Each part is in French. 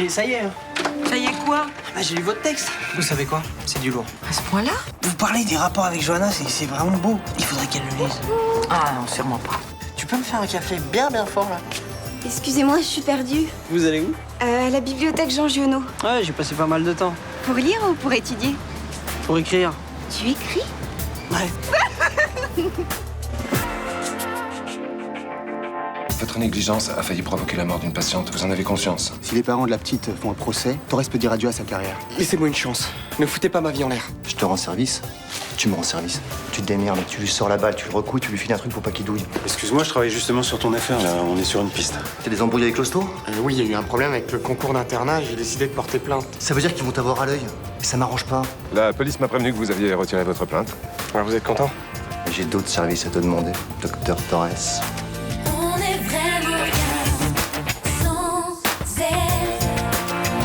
Et ça y est. Hein. Ça y est quoi? Bah, j'ai lu votre texte. Vous savez quoi? C'est du lourd. À ce point-là? Vous parlez des rapports avec Johanna, c'est vraiment beau. Il faudrait qu'elle le lise. Ah non, sûrement pas. Tu peux me faire un café bien fort, là? Excusez-moi, je suis perdue. Vous allez où? À la bibliothèque Jean Giono. Ouais, j'ai passé pas mal de temps. Pour lire ou pour étudier? Pour écrire. Tu écris? Ouais. Votre négligence a failli provoquer la mort d'une patiente, vous en avez conscience? Si les parents de la petite font un procès, Torres peut dire adieu à sa carrière. Laissez-moi une chance. Ne foutez pas ma vie en l'air. Je te rends service, tu me rends service. Tu te démerdes, tu lui sors la balle, tu le recouilles, tu lui files un truc pour pas qu'il douille. Excuse-moi, je travaille justement sur ton affaire, là. On est sur une piste. T'as des embrouilles avec l'hosto? Oui, il y a eu un problème avec le concours d'internat, j'ai décidé de porter plainte. Ça veut dire qu'ils vont t'avoir à l'œil. Et ça m'arrange pas. La police m'a prévenu que vous aviez retiré votre plainte. Alors, vous êtes content? J'ai d'autres services à te demander, docteur Torres. On est vraiment bien sans elle.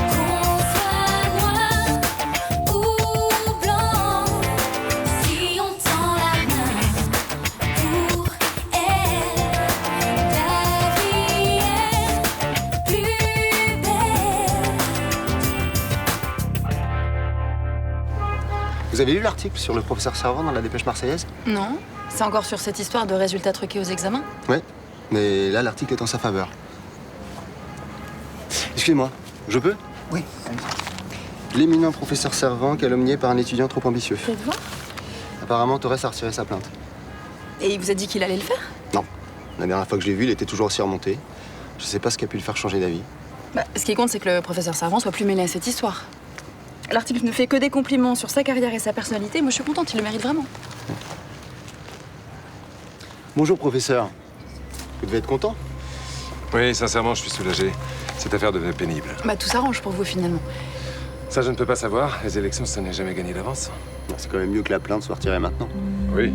Qu'on soit noir ou blanc, si on tend la main pour elle, la vie est plus belle. Vous avez lu l'article sur le professeur Servant dans la Dépêche marseillaise? Non. C'est encore sur cette histoire de résultats truqués aux examens? Ouais, mais là, l'article est en sa faveur. Excusez-moi, je peux? Oui. L'éminent professeur Servant calomnié par un étudiant trop ambitieux. Faites voir. Apparemment, Torres a retiré sa plainte. Et il vous a dit qu'il allait le faire? Non. La dernière fois que je l'ai vu, il était toujours aussi remonté. Je sais pas ce qui a pu le faire changer d'avis. Ce qui compte, c'est que le professeur Servant soit plus mêlé à cette histoire. L'article ne fait que des compliments sur sa carrière et sa personnalité. Moi, je suis contente, il le mérite vraiment. Bonjour, professeur. Vous devez être content? Oui, sincèrement, je suis soulagé. Cette affaire devenait pénible. Tout s'arrange pour vous, finalement. Ça, je ne peux pas savoir. Les élections, ça n'est jamais gagné d'avance. C'est quand même mieux que la plainte soit retirée maintenant. Oui.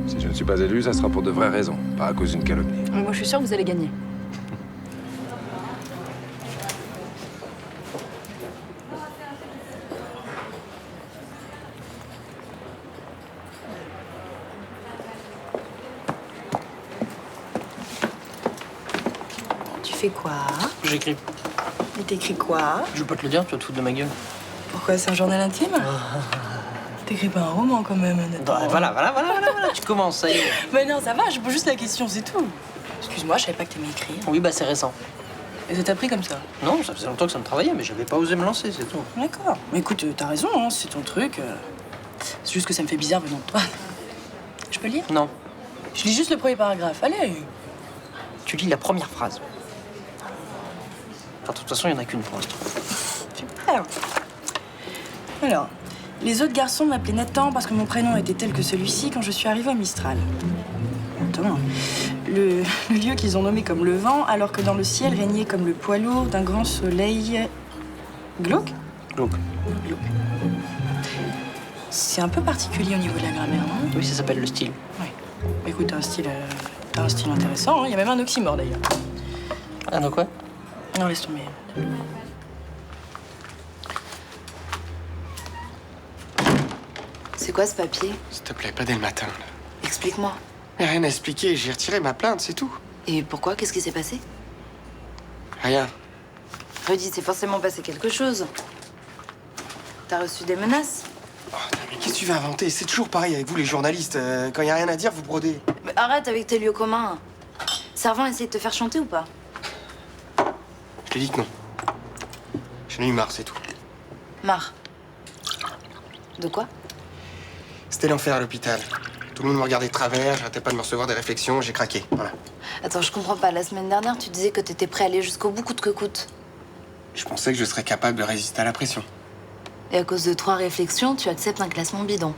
Si je ne suis pas élu, ça sera pour de vraies raisons, pas à cause d'une calomnie. Moi, je suis sûre que vous allez gagner. Tu fais quoi? J'écris. Et t'écris quoi? Je veux pas te le dire, tu vas te foutre de ma gueule. Pourquoi, c'est un journal intime? T'écris pas un roman quand même, honnêtement. Bah, voilà. Tu commences, ça y est. Mais non, ça va, je pose juste la question, c'est tout. Excuse-moi, je savais pas que t'aimais écrire. Oui, bah, c'est récent. Et ça t'a pris comme ça? Non, ça faisait longtemps que ça me travaillait, mais j'avais pas osé me lancer, c'est tout. D'accord. Mais écoute, t'as raison, hein, c'est ton truc. C'est juste que ça me fait bizarre venant de toi. Je peux lire? Non. Je lis juste le premier paragraphe, allez. Tu lis la première phrase. Enfin, de toute façon, il y en a qu'une pour l'instant. Super. Alors, les autres garçons m'appelaient Nathan parce que mon prénom était tel que celui-ci quand je suis arrivée au Mistral. Attends, le lieu qu'ils ont nommé comme le vent, alors que dans le ciel régnait comme le poids lourd d'un grand soleil glauque. Donc, Glauque. C'est un peu particulier au niveau de la grammaire, non? oui, ça s'appelle le style. Oui. Écoute, t'as un style intéressant, hein. Il y a même un oxymore d'ailleurs. Ah, donc quoi? Non, laisse tomber. C'est quoi ce papier? S'il te plaît, pas dès le matin. Explique-moi. Y a rien à expliquer, j'ai retiré ma plainte, c'est tout. Et pourquoi? Qu'est-ce qui s'est passé? Rien. Rudy, c'est forcément passé quelque chose. T'as reçu des menaces? Oh, mais qu'est-ce que tu vas inventer? C'est toujours pareil avec vous, les journalistes. Quand y a rien à dire, vous brodez. Mais arrête avec tes lieux communs. Servant essaie de te faire chanter ou pas? Je t'ai dit que non. J'en ai eu marre, c'est tout. Marre. De quoi? C'était l'enfer à l'hôpital. Tout le monde me regardait de travers, j'arrêtais pas de me recevoir des réflexions, j'ai craqué. Voilà. Attends, je comprends pas. La semaine dernière, tu disais que t'étais prêt à aller jusqu'au bout, coûte que coûte. Je pensais que je serais capable de résister à la pression. Et à cause de 3 réflexions, tu acceptes un classement bidon.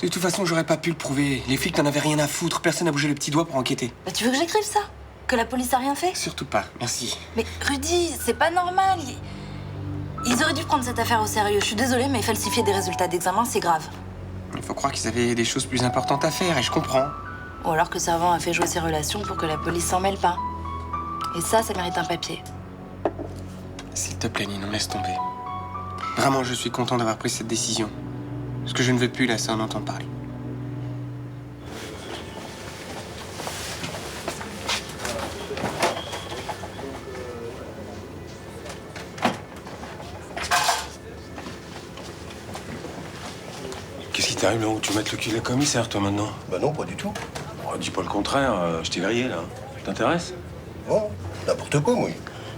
De toute façon, j'aurais pas pu le prouver. Les flics n'en avaient rien à foutre. Personne n'a bougé le petit doigt pour enquêter. Bah, tu veux que j'écrive ça? Que la police a rien fait? Surtout pas, merci. Mais Rudy, c'est pas normal. Ils auraient dû prendre cette affaire au sérieux. Je suis désolée, mais falsifier des résultats d'examen, c'est grave. Il faut croire qu'ils avaient des choses plus importantes à faire, et je comprends. Ou alors que Servant a fait jouer ses relations pour que la police s'en mêle pas. Et ça mérite un papier. S'il te plaît, Ninon, laisse tomber. Vraiment, je suis content d'avoir pris cette décision. Ce que je ne veux plus, là, c'est en entendre parler. t'arrives là où tu mets le cul des commissaires, toi, maintenant? Bah non, pas du tout. Oh, dis pas le contraire, je t'ai grillé, là. T'intéresse? Non, n'importe quoi, moi.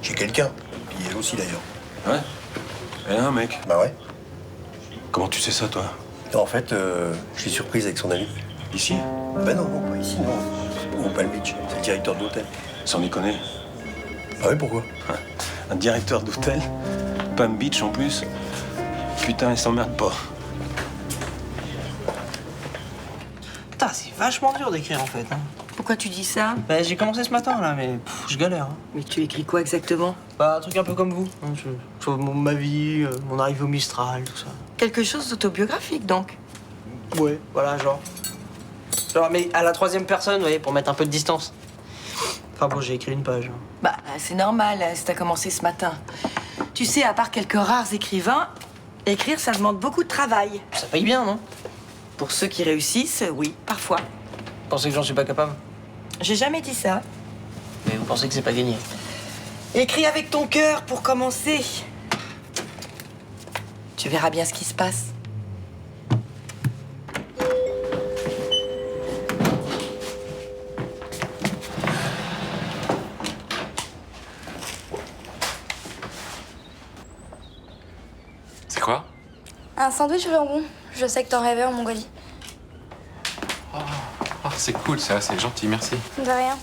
J'ai quelqu'un. Puis elle aussi, d'ailleurs. Ouais? Elle a un mec? Bah ouais. Comment tu sais ça, toi? En fait, je suis surprise avec son ami. Ici? Bah non, non, pas ici, non. Au Palm Beach, c'est le directeur de l'hôtel. Sans déconner. Ah ouais, pourquoi? Un directeur d'hôtel? Palm Beach, en plus? Putain, il s'emmerde pas. Putain, c'est vachement dur d'écrire en fait. Hein. Pourquoi tu dis ça? Bah, j'ai commencé ce matin là, mais je galère. Hein. Mais tu écris quoi exactement? Bah, un truc un peu comme vous. Hein, sur ma vie, mon arrivée au Mistral, tout ça. Quelque chose d'autobiographique, donc. Ouais, voilà, genre. Genre, mais à la troisième personne, vous voyez, pour mettre un peu de distance. Enfin bon, j'ai écrit une page. Hein. Bah, c'est normal, si t'as commencé ce matin. Tu sais, à part quelques rares écrivains, écrire, ça demande beaucoup de travail. Ça paye bien, non? Pour ceux qui réussissent, oui, parfois. Vous pensez que j'en suis pas capable? J'ai jamais dit ça. Mais vous pensez que c'est pas gagné? Écris avec ton cœur pour commencer. Tu verras bien ce qui se passe. C'est quoi? Un sandwich au jambon. Je sais que t'en rêvais en Mongolie. Oh, c'est cool ça, c'est gentil, merci. De rien.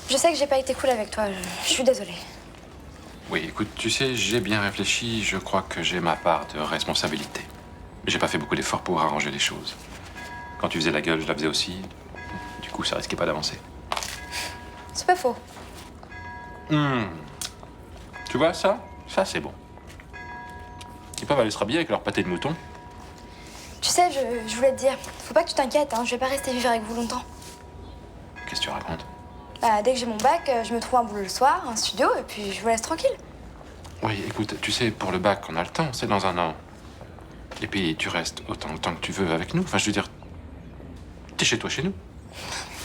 Je sais que j'ai pas été cool avec toi. Je suis désolée. Oui, écoute, tu sais, j'ai bien réfléchi, je crois que j'ai ma part de responsabilité. J'ai pas fait beaucoup d'efforts pour arranger les choses. Quand tu faisais la gueule, je la faisais aussi. Du coup, ça risquait pas d'avancer. C'est pas faux. Tu vois, ça c'est bon. Ils peuvent aller se rhabiller avec leur pâté de mouton. Tu sais, je voulais te dire, faut pas que tu t'inquiètes, hein, je vais pas rester vivre avec vous longtemps. Qu'est-ce que tu racontes? Bah, dès que j'ai mon bac, je me trouve un boulot le soir, un studio, et puis je vous laisse tranquille. Oui, écoute, tu sais, pour le bac, on a le temps, c'est dans un an. Et puis, tu restes autant de temps que tu veux avec nous. Enfin, je veux dire, t'es chez toi, chez nous.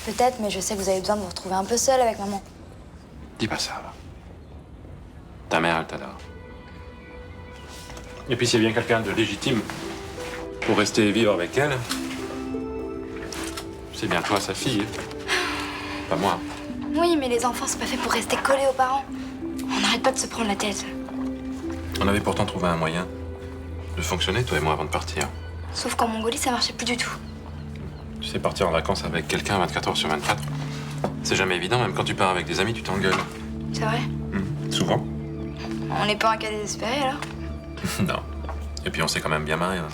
Peut-être, mais je sais que vous avez besoin de vous retrouver un peu seule avec maman. Dis pas ça. Ta mère, elle t'adore. Et puis, c'est bien quelqu'un de légitime pour rester vivre avec elle. C'est bien toi, sa fille. Pas moi. Oui, mais les enfants, c'est pas fait pour rester collés aux parents. On n'arrête pas de se prendre la tête. On avait pourtant trouvé un moyen de fonctionner, toi et moi, avant de partir. Sauf qu'en Mongolie, ça marchait plus du tout. Tu sais, partir en vacances avec quelqu'un 24 heures sur 24, c'est jamais évident. Même quand tu pars avec des amis, tu t'engueules. C'est vrai? Souvent. On n'est pas un cas désespéré, alors? Non. Et puis, on s'est quand même bien marrés. Hein.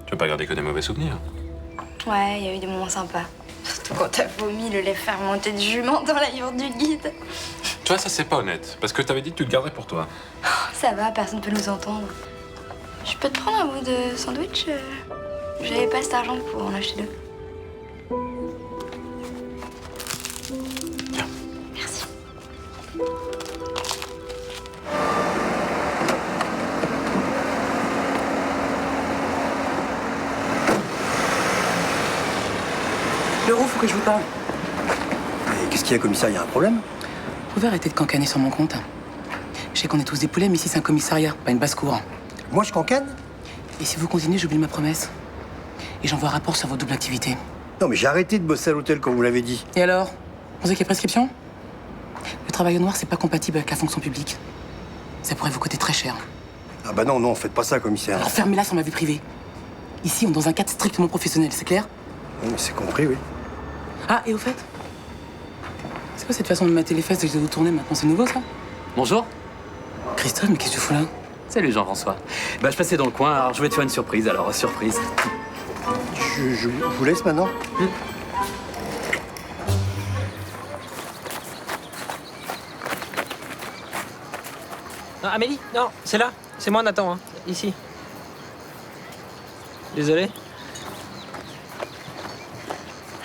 Tu veux pas garder que des mauvais souvenirs. Ouais, il y a eu des moments sympas. Surtout quand t'as vomi le lait fermenté de jument dans la yourte du guide. Tu vois, ça, c'est pas honnête. Parce que t'avais dit que tu le garderais pour toi. Ça va, personne peut nous entendre. Je peux te prendre un bout de sandwich? J'avais pas cet argent pour en acheter deux. Tiens. Merci. Leroux, faut que je vous parle. Et qu'est-ce qu'il y a, commissaire? Il y a un problème? Vous pouvez arrêter de cancaner sur mon compte. Je sais qu'on est tous des poulets, mais ici c'est un commissariat, pas une basse-cour. Moi, je cancane? Et si vous continuez, j'oublie ma promesse. Et j'envoie un rapport sur vos doubles activités. Non, mais j'ai arrêté de bosser à l'hôtel, comme vous l'avez dit. Et alors? Vous pensez qu'il y a prescription? Le travail au noir, c'est pas compatible avec la fonction publique. Ça pourrait vous coûter très cher. Ah bah non, non, faites pas ça, commissaire. Alors fermez-la sur ma vie privée. Ici, on est dans un cadre strictement professionnel, c'est clair? Oui, mais c'est compris, oui. Ah, et au fait? C'est quoi cette façon de mater les fesses et de vous tourner maintenant? C'est nouveau, ça? Bonjour. Christophe, mais qu'est-ce que tu fous là? Salut Jean-François. Bah je passais dans le coin, alors je vais te faire une surprise, alors surprise. Je vous laisse maintenant. Non, Amélie, non, c'est là. C'est moi, Nathan, hein. Ici. Désolé.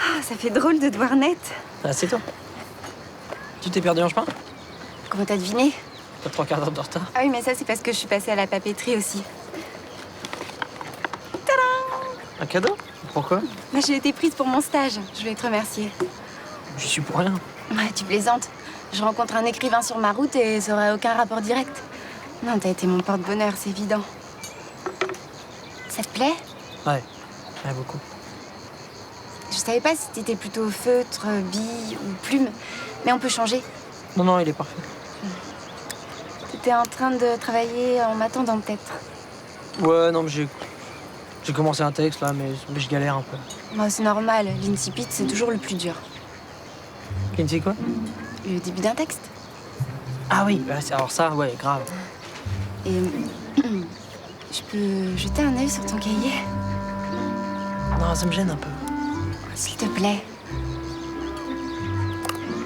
Ah, ça fait drôle de te voir net. Ah, c'est toi. Tu t'es perdu en chemin? Comment t'as deviné? T'as 3 quarts d'heure de retard. Ah oui, mais ça, c'est parce que je suis passée à la papeterie aussi. Un cadeau? Pourquoi? Moi, j'ai été prise pour mon stage. Je voulais te remercier. J'y suis pour rien. Ouais, tu plaisantes. Je rencontre un écrivain sur ma route et ça aurait aucun rapport direct. Non, t'as été mon porte-bonheur, c'est évident. Ça te plaît? Ouais, beaucoup. Je savais pas si t'étais plutôt feutre, bille ou plume, mais on peut changer. Non, il est parfait. T'étais en train de travailler en m'attendant peut-être. Ouais, non, mais j'ai commencé un texte là, mais je galère un peu. Moi, c'est normal, l'incipit, c'est toujours le plus dur. Lindsay quoi? Le début d'un texte. Ah oui, alors ça, ouais, grave. Et je peux jeter un œil sur ton cahier? Non, ça me gêne un peu. S'il te plaît.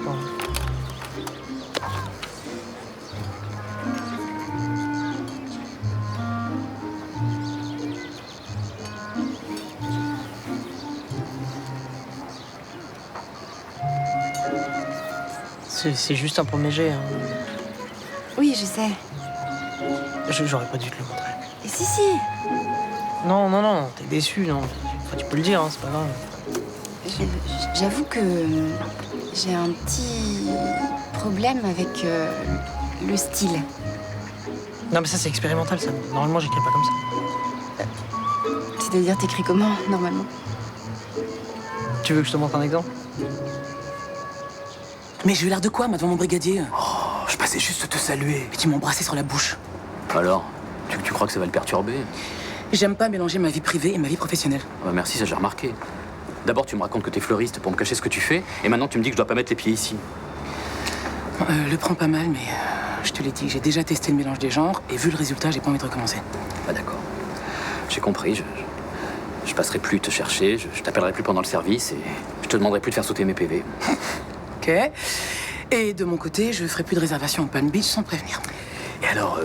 Bon. C'est juste un premier jet. Hein. Oui, je sais. J'aurais pas dû te le montrer. Et si. Non, t'es déçu, non. Enfin, tu peux le dire, hein, c'est pas grave. J'avoue que j'ai un petit problème avec le style. Non, mais ça, c'est expérimental, ça. Normalement, j'écris pas comme ça. C'est-à-dire, t'écris comment, normalement? Tu veux que je te montre un exemple? Mais j'ai eu l'air de quoi, moi, devant mon brigadier? Oh, je passais juste te saluer. Et tu m'as embrassé sur la bouche. Alors, tu crois que ça va le perturber? J'aime pas mélanger ma vie privée et ma vie professionnelle. Merci, ça j'ai remarqué. D'abord, tu me racontes que t'es fleuriste pour me cacher ce que tu fais, et maintenant tu me dis que je dois pas mettre les pieds ici. Le prends pas mal, mais je te l'ai dit, j'ai déjà testé le mélange des genres, et vu le résultat, j'ai pas envie de recommencer. Ah d'accord. J'ai compris, je passerai plus te chercher, je t'appellerai plus pendant le service, et je te demanderai plus de faire sauter mes PV. Ok. Et de mon côté, je ferai plus de réservation en Palm Beach sans prévenir. Et alors,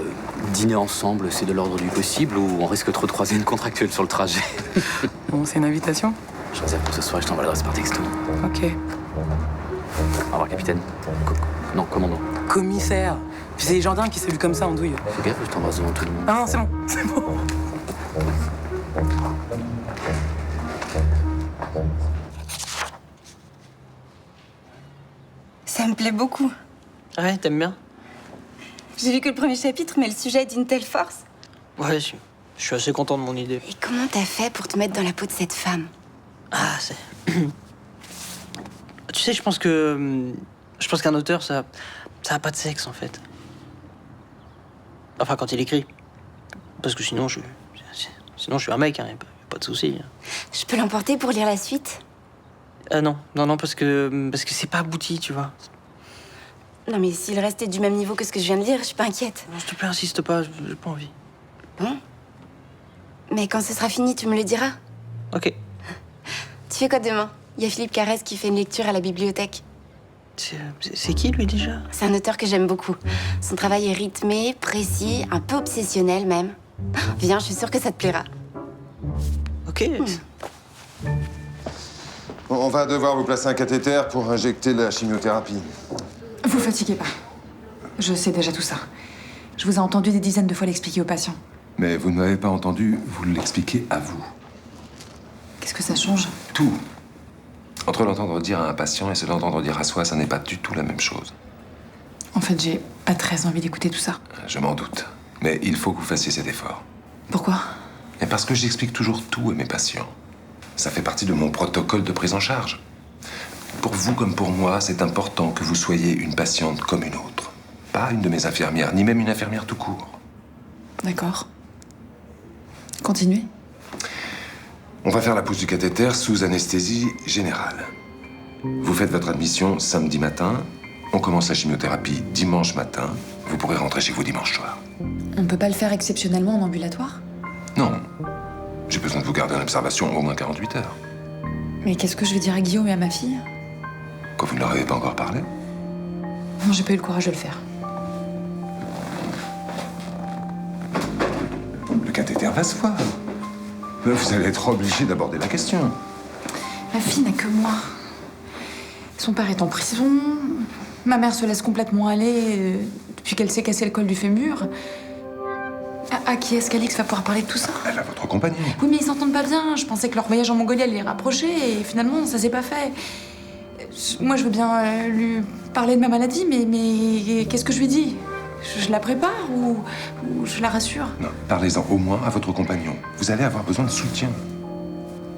dîner ensemble, c'est de l'ordre du possible ou on risque trop de croiser une contractuelle sur le trajet? Bon, c'est une invitation? Je réserve pour ce soir et je t'envoie l'adresse par texto. Ok. Au revoir, capitaine. Non, commandant. Commissaire. Puis c'est les gendarmes qui saluent comme ça en douille. Fais gaffe, je t'embrasse devant tout le monde. Ah non, c'est bon, c'est bon. Ça me plaît beaucoup. Ouais, t'aimes bien? J'ai lu que le premier chapitre, mais le sujet est d'une telle force. Ouais, je suis assez content de mon idée. Et comment t'as fait pour te mettre dans la peau de cette femme? Ah, c'est... Tu sais, je pense qu'un auteur, ça a pas de sexe, en fait. Enfin, quand il écrit. Parce que sinon, je suis un mec, hein, y a pas de souci. Je peux l'emporter pour lire la suite? Non, parce que c'est pas abouti, tu vois. Non, mais s'il restait du même niveau que ce que je viens de lire, je suis pas inquiète. Non, s'il te plaît, insiste pas, j'ai pas envie. Bon. Mais quand ce sera fini, tu me le diras. Ok. Tu fais quoi demain? Il y a Philippe Carrez qui fait une lecture à la bibliothèque. C'est qui, lui, déjà? C'est un auteur que j'aime beaucoup. Son travail est rythmé, précis, un peu obsessionnel même. Viens, je suis sûre que ça te plaira. Ok. On va devoir vous placer un cathéter pour injecter la chimiothérapie. Vous fatiguez pas. Je sais déjà tout ça. Je vous ai entendu des dizaines de fois l'expliquer aux patients. Mais vous ne m'avez pas entendu vous l'expliquer à vous. Qu'est-ce que ça change? Tout. Entre l'entendre dire à un patient et se l'entendre dire à soi, ça n'est pas du tout la même chose. En fait, j'ai pas très envie d'écouter tout ça. Je m'en doute. Mais il faut que vous fassiez cet effort. Pourquoi? Et parce que j'explique toujours tout à mes patients. Ça fait partie de mon protocole de prise en charge. Pour vous comme pour moi, c'est important que vous soyez une patiente comme une autre. Pas une de mes infirmières, ni même une infirmière tout court. D'accord. Continuez. On va faire la pousse du cathéter sous anesthésie générale. Vous faites votre admission samedi matin. On commence la chimiothérapie dimanche matin. Vous pourrez rentrer chez vous dimanche soir. On peut pas le faire exceptionnellement en ambulatoire? Non. J'ai besoin de vous garder en observation au moins 48 heures. Mais qu'est-ce que je vais dire à Guillaume et à ma fille? Quand vous ne leur avez pas encore parlé? Non, j'ai pas eu le courage de le faire. Le cathéter va se voir. Mais vous allez être obligé d'aborder la question. Ma fille n'a que moi. Son père est en prison. Ma mère se laisse complètement aller depuis qu'elle s'est cassé le col du fémur. À qui est-ce qu'Alix va pouvoir parler de tout ça? Elle a votre compagnon. Oui, mais ils s'entendent pas bien. Je pensais que leur voyage en Mongolie allait les rapprocher et finalement, ça s'est pas fait. Moi, je veux bien lui parler de ma maladie, mais qu'est-ce que je lui dis? Je la prépare ou je la rassure? Non, parlez-en au moins à votre compagnon. Vous allez avoir besoin de soutien.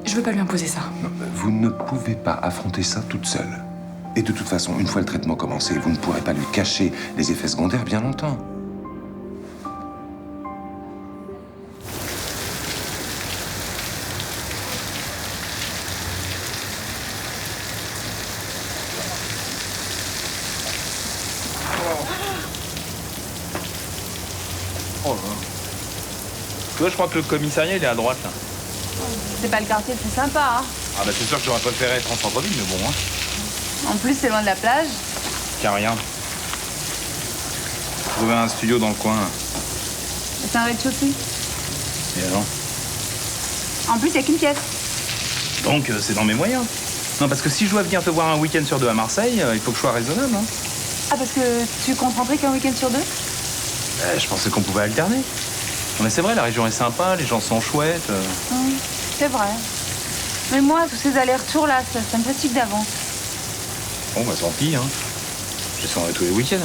Je veux pas lui imposer ça. Non, vous ne pouvez pas affronter ça toute seule. Et de toute façon, une fois le traitement commencé, vous ne pourrez pas lui cacher les effets secondaires bien longtemps. Oh là. Tu vois, je crois que le commissariat, il est à droite, là. C'est pas le quartier le plus sympa, hein. Ah bah c'est sûr que j'aurais préféré être en centre-ville, mais bon, hein. En plus, c'est loin de la plage. Tiens, regarde. J'ai trouvé un studio dans le coin. C'est un rez-de-chaussée. Et alors? En plus, il y a qu'une pièce. Donc, c'est dans mes moyens. Non, parce que si je dois venir te voir un week-end sur deux à Marseille, il faut que je sois raisonnable, hein. Ah, parce que tu comptes rentrer qu'un week-end sur deux? Je pensais qu'on pouvait alterner. Non, mais c'est vrai, la région est sympa, les gens sont chouettes. C'est vrai. Mais moi, tous ces allers-retours là, ça me fatigue d'avance. Bon, bah tant pis, hein. Je descendrai tous les week-ends.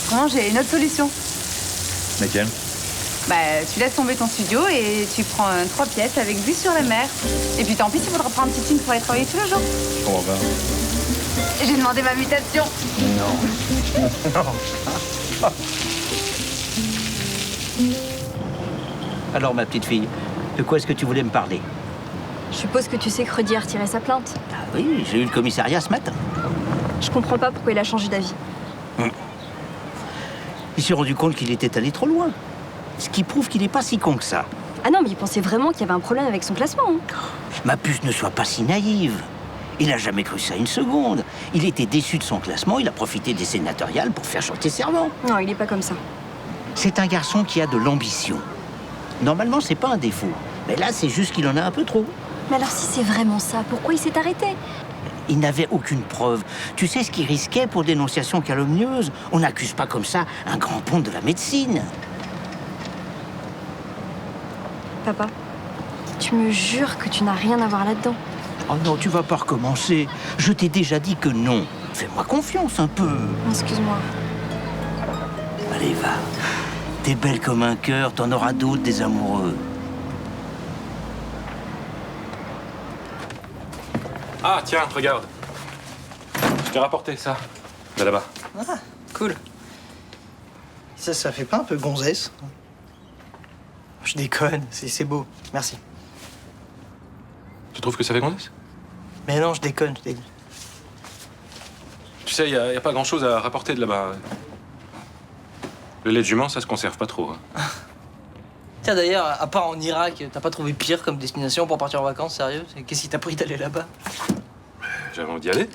Vraiment, j'ai une autre solution. Laquelle? Bah, tu laisses tomber ton studio et tu prends 3 pièces avec vue sur la mer. Et puis tant pis, il faudra prendre un petit film pour aller travailler tous les jours. Je comprends pas. J'ai demandé ma mutation. Non. Non. Alors, ma petite fille, de quoi est-ce que tu voulais me parler? Je suppose que tu sais que Rudy a retiré sa plainte. Ah oui, j'ai eu le commissariat ce matin. Je comprends pas pourquoi il a changé d'avis. Il s'est rendu compte qu'il était allé trop loin. Ce qui prouve qu'il n'est pas si con que ça. Ah non, mais il pensait vraiment qu'il y avait un problème avec son classement. Hein. Ma puce, ne sois pas si naïve. Il n'a jamais cru ça une seconde. Il était déçu de son classement, il a profité des sénatoriales pour faire chanter Servant. Non, il n'est pas comme ça. C'est un garçon qui a de l'ambition. Normalement, c'est pas un défaut. Mais là, c'est juste qu'il en a un peu trop. Mais alors si c'est vraiment ça, pourquoi il s'est arrêté? Il n'avait aucune preuve. Tu sais ce qu'il risquait pour dénonciation calomnieuse? On n'accuse pas comme ça un grand ponte de la médecine. Papa, tu me jures que tu n'as rien à voir là-dedans. Oh non, tu vas pas recommencer. Je t'ai déjà dit que non. Fais-moi confiance un peu. Excuse-moi. Allez, va. T'es belle comme un cœur, t'en auras d'autres des amoureux. Ah, tiens, regarde. Je t'ai rapporté ça. De là-bas. Ah, cool. Ça fait pas un peu gonzesse? Je déconne, c'est beau. Merci. Tu trouves que ça fait gonzesse? Mais non, je déconne. Tu sais, y a pas grand-chose à rapporter de là-bas. Le lait de jument, ça se conserve pas trop. Hein. Tiens, d'ailleurs, à part en Irak, t'as pas trouvé pire comme destination pour partir en vacances, sérieux? Qu'est-ce qui t'a pris d'aller là-bas? J'avais envie d'y aller.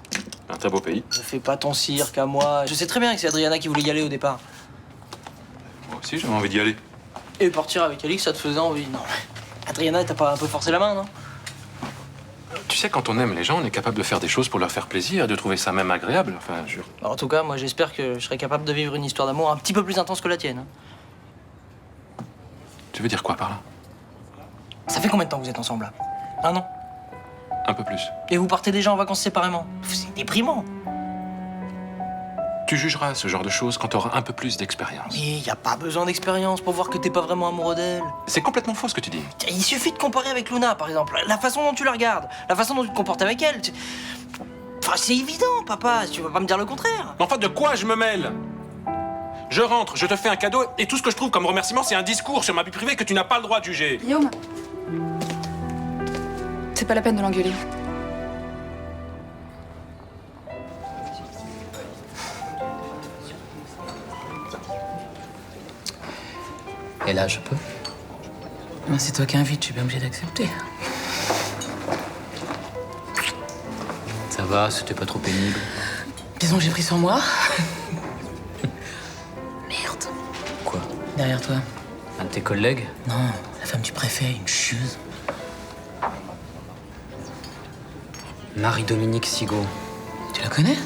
Un très beau pays. Ne fais pas ton cirque à moi. Je sais très bien que c'est Adriana qui voulait y aller au départ. Moi aussi, j'avais envie d'y aller. Et partir avec Alix, ça te faisait envie? Non. Adriana, t'as pas un peu forcé la main, non? Tu sais, quand on aime les gens, on est capable de faire des choses pour leur faire plaisir et de trouver ça même agréable. Enfin, je... Alors, en tout cas, moi, j'espère que je serai capable de vivre une histoire d'amour un petit peu plus intense que la tienne. Hein. Tu veux dire quoi par là? Ça fait combien de temps que vous êtes ensemble, là? 1 an? Un peu plus. Et vous partez déjà en vacances séparément? C'est déprimant. Tu jugeras ce genre de choses quand tu auras un peu plus d'expérience. Mais y a pas besoin d'expérience pour voir que t'es pas vraiment amoureux d'elle. C'est complètement faux ce que tu dis. Il suffit de comparer avec Luna, par exemple. La façon dont tu la regardes, la façon dont tu te comportes avec elle. Enfin, c'est évident, papa. Tu vas pas me dire le contraire. Mais enfin, de quoi je me mêle? Je rentre, je te fais un cadeau, et tout ce que je trouve comme remerciement, c'est un discours sur ma vie privée que tu n'as pas le droit de juger. Guillaume, c'est pas la peine de l'engueuler. Et là, je peux? Ben, c'est toi qui invites, je suis bien obligée d'accepter. Ça va, c'était pas trop pénible. Disons, j'ai pris sur moi. Merde. Quoi? Derrière toi. Un de tes collègues? Non, la femme du préfet, une chieuse. Marie-Dominique Sigaud. Tu la connais?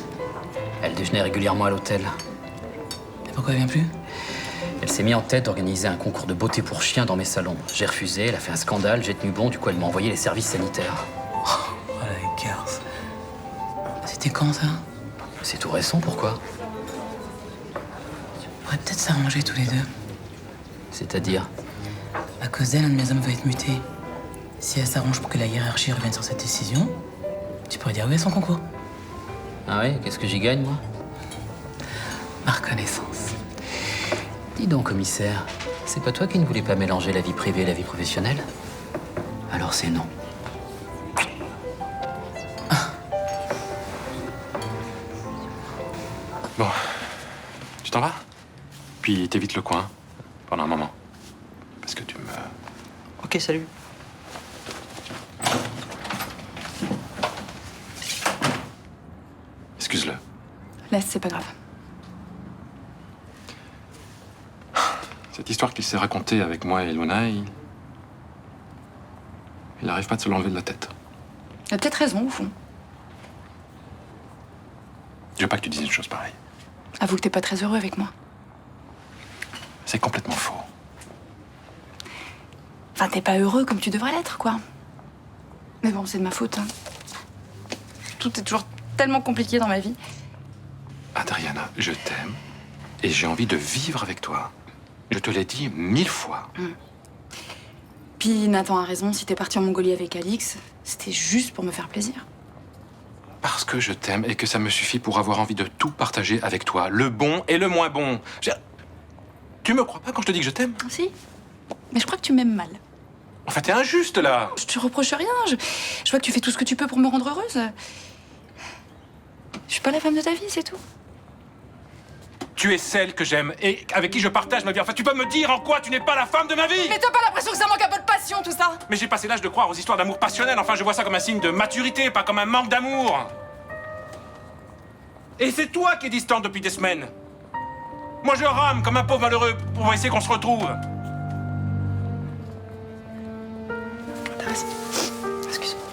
Elle déjeunait régulièrement à l'hôtel. Et pourquoi elle vient plus? Elle s'est mise en tête d'organiser un concours de beauté pour chiens dans mes salons. J'ai refusé, elle a fait un scandale, j'ai tenu bon, du coup elle m'a envoyé les services sanitaires. Oh la garce. C'était quand ça? C'est tout récent, pourquoi? pourrait peut-être s'arranger tous les deux. C'est-à-dire? À cause d'elle, un de mes hommes va être muté. Si elle s'arrange pour que la hiérarchie revienne sur cette décision, tu pourrais dire oui à son concours. Ah ouais? Qu'est-ce que j'y gagne, moi? Ma reconnaissance. Dis donc, commissaire, c'est pas toi qui ne voulais pas mélanger la vie privée et la vie professionnelle? Alors c'est non. Bon, tu t'en vas? Puis t'évites le coin, pendant un moment. Parce que tu me... Ok, salut. Excuse-le. Laisse, c'est pas grave. Cette histoire qu'il s'est racontée avec moi et Luna, il n'arrive pas de se l'enlever de la tête. Il a peut-être raison, au fond. Je veux pas que tu dises une chose pareille. Avoue que t'es pas très heureux avec moi. C'est complètement faux. Enfin, t'es pas heureux comme tu devrais l'être, quoi. Mais bon, c'est de ma faute. Hein. Tout est toujours tellement compliqué dans ma vie. Adriana, je t'aime et j'ai envie de vivre avec toi. Je te l'ai dit 1000 fois. Puis Nathan a raison, si t'es parti en Mongolie avec Alix, c'était juste pour me faire plaisir. Parce que je t'aime et que ça me suffit pour avoir envie de tout partager avec toi. Le bon et le moins bon. Tu me crois pas quand je te dis que je t'aime? Si. Mais je crois que tu m'aimes mal. En fait, t'es injuste, là. Je te reproche rien. Je vois que tu fais tout ce que tu peux pour me rendre heureuse. Je suis pas la femme de ta vie, c'est tout. Tu es celle que j'aime et avec qui je partage ma vie. Enfin, tu peux me dire en quoi tu n'es pas la femme de ma vie? Mais t'as pas l'impression que ça manque un peu de passion, tout ça? Mais j'ai passé l'âge de croire aux histoires d'amour passionnel. Enfin, je vois ça comme un signe de maturité, pas comme un manque d'amour. Et c'est toi qui es distante depuis des semaines. Moi, je rame comme un pauvre malheureux pour essayer qu'on se retrouve. T'as raison. Excuse-moi.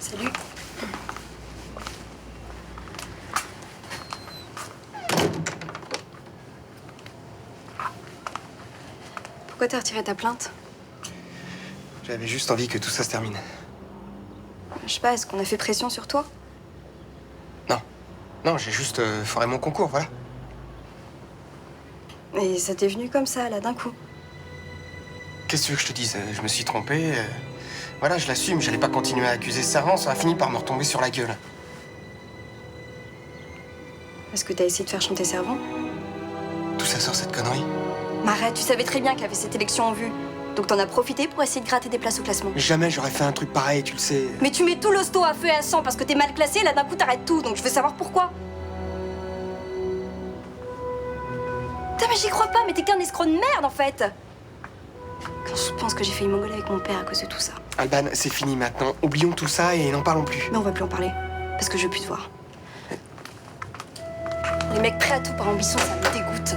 Salut. Pourquoi t'as retiré ta plainte? J'avais juste envie que tout ça se termine. Je sais pas, est-ce qu'on a fait pression sur toi? Non, j'ai juste foiré mon concours, voilà. Et ça t'est venu comme ça, là, d'un coup? Qu'est-ce que tu veux que je te dise? Je me suis trompé. Voilà, je l'assume. J'allais pas continuer à accuser Servant. Ça a fini par me retomber sur la gueule. Est-ce que t'as essayé de faire chanter Servant? D'où ça sort cette connerie? Mais arrête, tu savais très bien qu'il y avait cette élection en vue. Donc t'en as profité pour essayer de gratter des places au classement. Jamais j'aurais fait un truc pareil, tu le sais. Mais tu mets tout l'hosto à feu et à sang parce que t'es mal classé, là d'un coup t'arrêtes tout, donc je veux savoir pourquoi. Putain mais j'y crois pas, mais t'es qu'un escroc de merde en fait. Quand je pense que j'ai failli m'engueuler avec mon père à cause de tout ça. Alban, c'est fini maintenant. Oublions tout ça et n'en parlons plus. Mais on va plus en parler, parce que je veux plus te voir. Les mecs prêts à tout par ambition, ça me dégoûte.